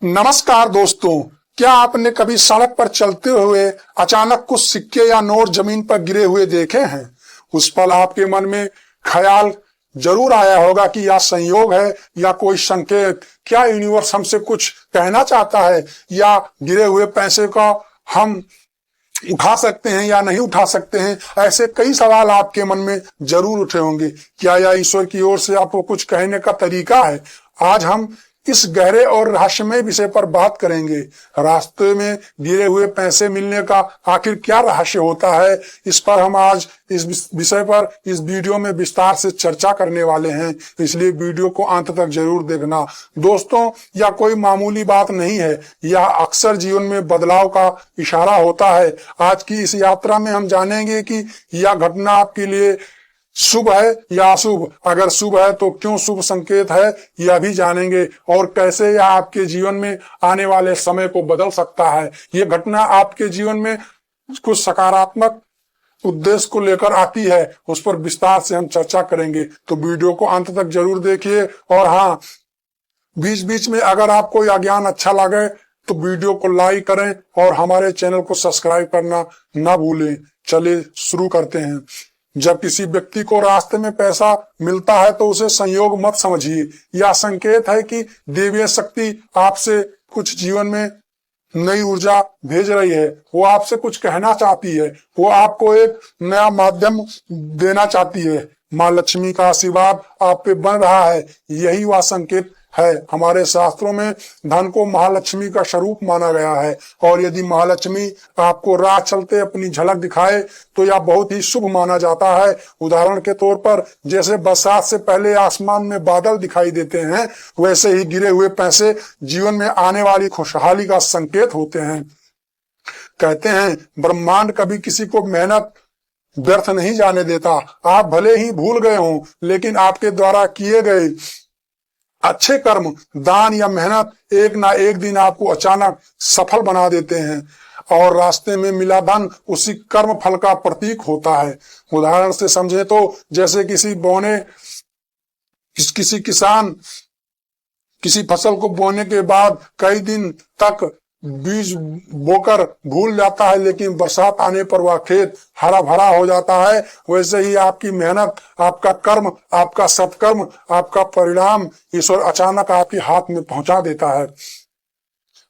नमस्कार दोस्तों, क्या आपने कभी सड़क पर चलते हुए अचानक कुछ सिक्के या नोट जमीन पर गिरे हुए देखे हैं? उस पल आपके मन में ख्याल जरूर आया होगा कि यह संयोग है या कोई संकेत। क्या यूनिवर्स हमसे कुछ कहना चाहता है, या गिरे हुए पैसे का हम उठा सकते हैं या नहीं उठा सकते हैं? ऐसे कई सवाल आपके मन में जरूर उठे होंगे। क्या यह ईश्वर की ओर से आपको कुछ कहने का तरीका है? आज हम इस गहरे और रहस्यमय विषय पर बात करेंगे। रास्ते में गिरे हुए पैसे मिलने का आखिर क्या रहस्य होता है, इस पर हम आज इस विषय पर इस वीडियो में विस्तार से चर्चा करने वाले हैं। इसलिए वीडियो को अंत तक जरूर देखना। दोस्तों, यह कोई मामूली बात नहीं है, यह अक्सर जीवन में बदलाव का इशारा होता है। आज की इस यात्रा में हम जानेंगे कि यह घटना आपके लिए शुभ है या अशुभ। अगर शुभ है तो क्यों शुभ संकेत है, यह भी जानेंगे, और कैसे यह आपके जीवन में आने वाले समय को बदल सकता है। यह घटना आपके जीवन में कुछ सकारात्मक उद्देश्य को लेकर आती है, उस पर विस्तार से हम चर्चा करेंगे। तो वीडियो को अंत तक जरूर देखिए। और हाँ, बीच बीच में अगर आपको यह ज्ञान अच्छा लगे तो वीडियो को लाइक करें और हमारे चैनल को सब्सक्राइब करना ना भूलें। चलिए शुरू करते हैं। जब किसी व्यक्ति को रास्ते में पैसा मिलता है तो उसे संयोग मत समझिए। यह संकेत है कि देवीय शक्ति आपसे कुछ जीवन में नई ऊर्जा भेज रही है। वो आपसे कुछ कहना चाहती है, वो आपको एक नया माध्यम देना चाहती है। माँ लक्ष्मी का आशीर्वाद आप पे बन रहा है, यही वह संकेत है। हमारे शास्त्रों में धन को महालक्ष्मी का स्वरूप माना गया है, और यदि महालक्ष्मी आपको राह चलते अपनी झलक दिखाए तो यह बहुत ही शुभ माना जाता है। उदाहरण के तौर पर जैसे बरसात से पहले आसमान में बादल दिखाई देते हैं, वैसे ही गिरे हुए पैसे जीवन में आने वाली खुशहाली का संकेत होते हैं। कहते हैं ब्रह्मांड कभी किसी को मेहनत व्यर्थ नहीं जाने देता। आप भले ही भूल गए हों, लेकिन आपके द्वारा किए गए अच्छे कर्म, दान या मेहनत एक ना एक दिन आपको अचानक सफल बना देते हैं, और रास्ते में मिला धन उसी कर्म फल का प्रतीक होता है। उदाहरण से समझे तो जैसे किसी किसान किसी फसल को बोने के बाद कई दिन तक बीज बोकर भूल जाता है, लेकिन बरसात आने पर वह खेत हरा भरा हो जाता है। वैसे ही आपकी मेहनत, आपका कर्म, आपका सत्कर्म, आपका परिणाम ईश्वर अचानक आपके हाथ में पहुंचा देता है।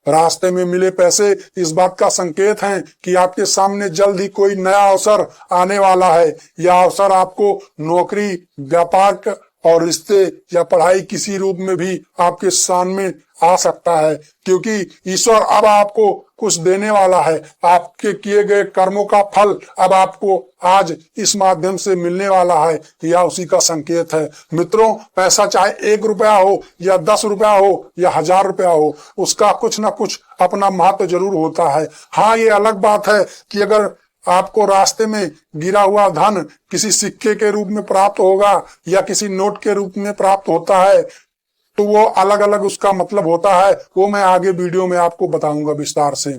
रास्ते में मिले पैसे इस बात का संकेत हैं कि आपके सामने जल्द ही कोई नया अवसर आने वाला है। यह अवसर आपको नौकरी, व्यापार और रिश्ते या पढ़ाई किसी रूप में भी आपके सामने आ सकता है, क्योंकि ईश्वर अब आपको कुछ देने वाला है। आपके किए गए कर्मों का फल अब आपको आज इस माध्यम से मिलने वाला है। यह उसी का संकेत है। मित्रों, पैसा चाहे 1 रुपया हो या 10 रुपया हो या 1000 रुपया हो, उसका कुछ ना कुछ अपना महत्व जरूर होता है। हाँ, ये अलग बात है कि अगर आपको रास्ते में गिरा हुआ धन किसी सिक्के के रूप में प्राप्त होगा या किसी नोट के रूप में प्राप्त होता है, तो वो अलग अलग उसका मतलब होता है। वो मैं आगे वीडियो में आपको बताऊंगा विस्तार से।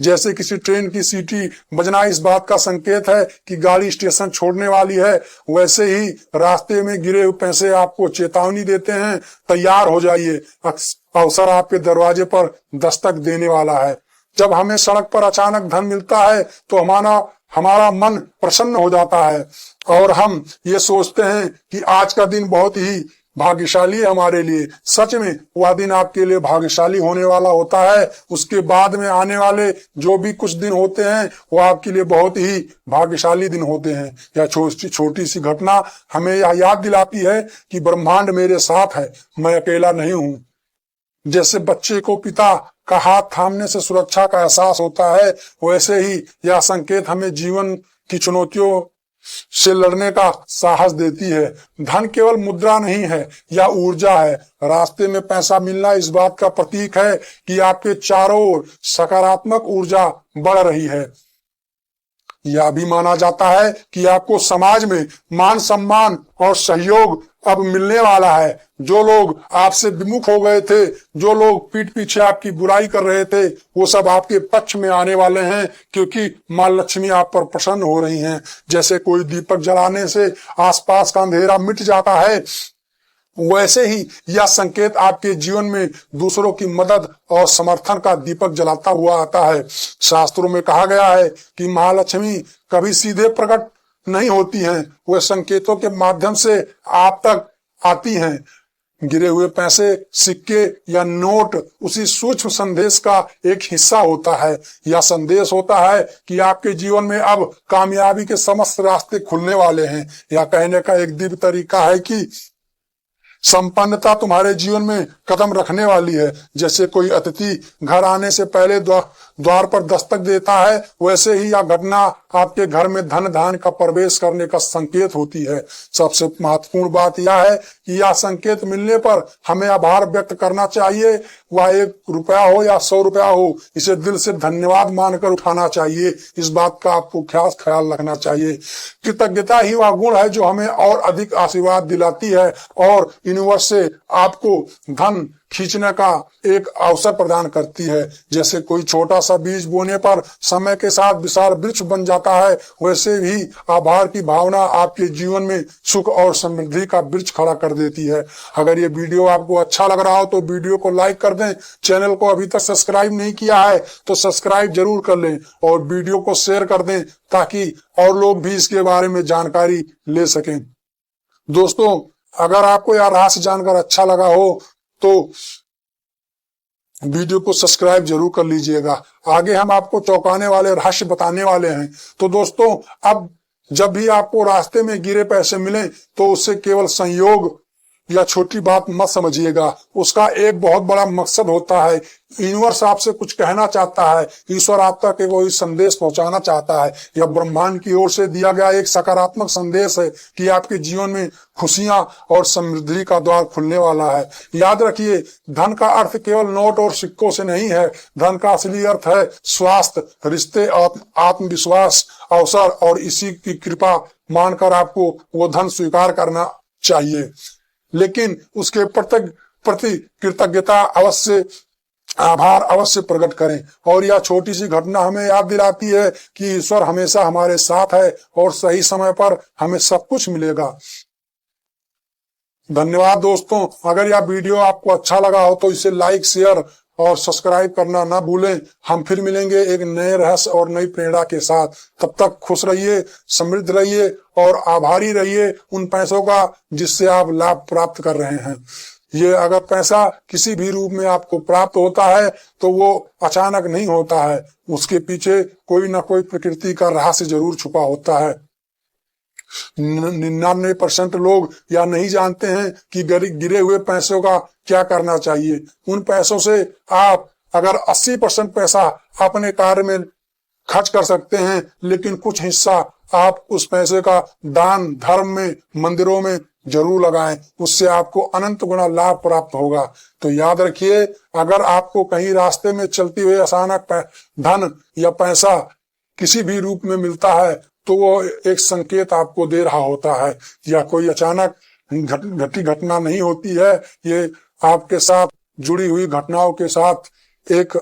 जैसे किसी ट्रेन की सीटी बजना इस बात का संकेत है कि गाड़ी स्टेशन छोड़ने वाली है, वैसे ही रास्ते में गिरे हुए पैसे आपको चेतावनी देते हैं, तैयार हो जाइए, अवसर आपके दरवाजे पर दस्तक देने वाला है। जब हमें सड़क पर अचानक धन मिलता है तो हमारा मन प्रसन्न हो जाता है, और हम ये सोचते हैं कि आज का दिन बहुत ही भाग्यशाली है हमारे लिए। सच में वह दिन आपके लिए भाग्यशाली होने वाला होता है। उसके बाद में आने वाले जो भी कुछ दिन होते हैं वो आपके लिए बहुत ही भाग्यशाली दिन होते हैं। यह छोटी सी घटना हमें यह याद दिलाती है कि ब्रह्मांड मेरे साथ है, मैं अकेला नहीं हूँ। जैसे बच्चे को पिता का हाथ थामने से सुरक्षा का एहसास होता है, वैसे ही यह संकेत हमें जीवन की चुनौतियों से लड़ने का साहस देती है। धन केवल मुद्रा नहीं है, यह ऊर्जा है। रास्ते में पैसा मिलना इस बात का प्रतीक है कि आपके चारों ओर सकारात्मक ऊर्जा बढ़ रही है। यह भी माना जाता है कि आपको समाज में मान सम्मान और सहयोग अब मिलने वाला है। जो लोग आपसे विमुख हो गए थे, जो लोग पीठ पीछे आपकी बुराई कर रहे थे, वो सब आपके पक्ष में आने वाले हैं, क्योंकि माँ लक्ष्मी आप पर प्रसन्न हो रही हैं। जैसे कोई दीपक जलाने से आसपास का अंधेरा मिट जाता है, वैसे ही यह संकेत आपके जीवन में दूसरों की मदद और समर्थन का दीपक जलाता हुआ आता है। शास्त्रों में कहा गया है कि महालक्ष्मी कभी सीधे प्रकट नहीं होती हैं, वह संकेतों के माध्यम से आप तक आती हैं। गिरे हुए पैसे, सिक्के या नोट उसी सूक्ष्म संदेश का एक हिस्सा होता है। यह संदेश होता है कि आपके जीवन में अब कामयाबी के समस्त रास्ते खुलने वाले हैं। यह कहने का एक दिव्य तरीका है कि संपन्नता तुम्हारे जीवन में कदम रखने वाली है। जैसे कोई अतिथि घर आने से पहले द्वार पर दस्तक देता है, वैसे ही यह घटना आपके घर में धन धान्य का प्रवेश करने का संकेत होती है। सबसे महत्वपूर्ण बात यह है कि यह संकेत मिलने पर हमें आभार व्यक्त करना चाहिए। वह 1 रुपया हो या 100 रुपया हो, इसे दिल से धन्यवाद मानकर उठाना चाहिए। इस बात का आपको खास ख्याल रखना चाहिए। कृतज्ञता ही वह गुण है जो हमें और अधिक आशीर्वाद दिलाती है और यूनिवर्स से आपको धन खींचने का एक अवसर प्रदान करती है। जैसे कोई छोटा सा बीज बोने पर समय के साथ विशाल वृक्ष बन जाता है, वैसे ही आभार की भावना आपके जीवन में सुख और समृद्धि का वृक्ष खड़ा कर देती है। अगर ये वीडियो आपको अच्छा लग रहा हो तो वीडियो को लाइक कर दें। चैनल को अभी तक सब्सक्राइब नहीं किया है तो सब्सक्राइब जरूर कर लें और वीडियो को शेयर कर दें ताकि और लोग भी इसके बारे में जानकारी ले सकें। दोस्तों, अगर आपको यह रहस्य जानकर अच्छा लगा हो तो वीडियो को सब्सक्राइब जरूर कर लीजिएगा। आगे हम आपको चौंकाने वाले रहस्य बताने वाले हैं। तो दोस्तों, अब जब भी आपको रास्ते में गिरे पैसे मिले तो उससे केवल संयोग या छोटी बात मत समझिएगा। उसका एक बहुत बड़ा मकसद होता है। यूनिवर्स आपसे कुछ कहना चाहता है, ईश्वर आप तक कोई संदेश पहुंचाना चाहता है। यह ब्रह्मांड की ओर से दिया गया एक सकारात्मक संदेश है कि आपके जीवन में खुशियां और समृद्धि का द्वार खुलने वाला है। याद रखिए, धन का अर्थ केवल नोट और सिक्कों से नहीं है। धन का असली अर्थ है स्वास्थ्य, रिश्ते, आत्मविश्वास, अवसर, और इसी की कृपा मानकर आपको वो धन स्वीकार करना चाहिए। लेकिन उसके प्रति कृतज्ञता अवश्य, आभार अवश्य प्रकट करें। और यह छोटी सी घटना हमें याद दिलाती है कि ईश्वर हमेशा हमारे साथ है और सही समय पर हमें सब कुछ मिलेगा। धन्यवाद दोस्तों। अगर यह वीडियो आपको अच्छा लगा हो तो इसे लाइक, शेयर और सब्सक्राइब करना ना भूलें। हम फिर मिलेंगे एक नए रहस्य और नई प्रेरणा के साथ। तब तक खुश रहिए, समृद्ध रहिए और आभारी रहिए उन पैसों का जिससे आप लाभ प्राप्त कर रहे हैं। ये अगर पैसा किसी भी रूप में आपको प्राप्त होता है तो वो अचानक नहीं होता है, उसके पीछे कोई ना कोई प्रकृति का रहस्य जरूर छुपा होता है। 99% लोग या नहीं जानते हैं कि गिरे हुए पैसों का क्या करना चाहिए। उन पैसों से आप अगर 80% पैसा अपने कार्य में खर्च कर सकते हैं, लेकिन कुछ हिस्सा आप उस पैसे का दान धर्म में, मंदिरों में जरूर लगाएं। उससे आपको अनंत गुना लाभ प्राप्त होगा। तो याद रखिए, अगर आपको कहीं रास्ते में चलते हुए अचानक धन या पैसा किसी भी रूप में मिलता है तो वो एक संकेत आपको दे रहा होता है। या कोई अचानक घटी घटना नहीं होती है, ये आपके साथ जुड़ी हुई घटनाओं के साथ एक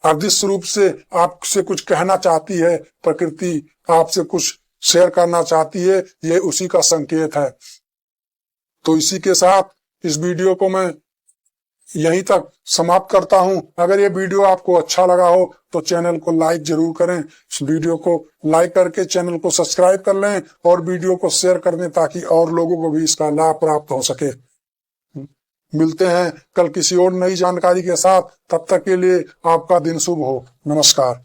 अदृश्य रूप से आपसे कुछ कहना चाहती है। प्रकृति आपसे कुछ शेयर करना चाहती है, ये उसी का संकेत है। तो इसी के साथ इस वीडियो को मैं यहीं तक समाप्त करता हूं। अगर ये वीडियो आपको अच्छा लगा हो तो चैनल को लाइक जरूर करें। इस वीडियो को लाइक करके चैनल को सब्सक्राइब कर लें और वीडियो को शेयर कर दें ताकि और लोगों को भी इसका लाभ प्राप्त हो सके। मिलते हैं कल किसी और नई जानकारी के साथ। तब तक के लिए आपका दिन शुभ हो। नमस्कार।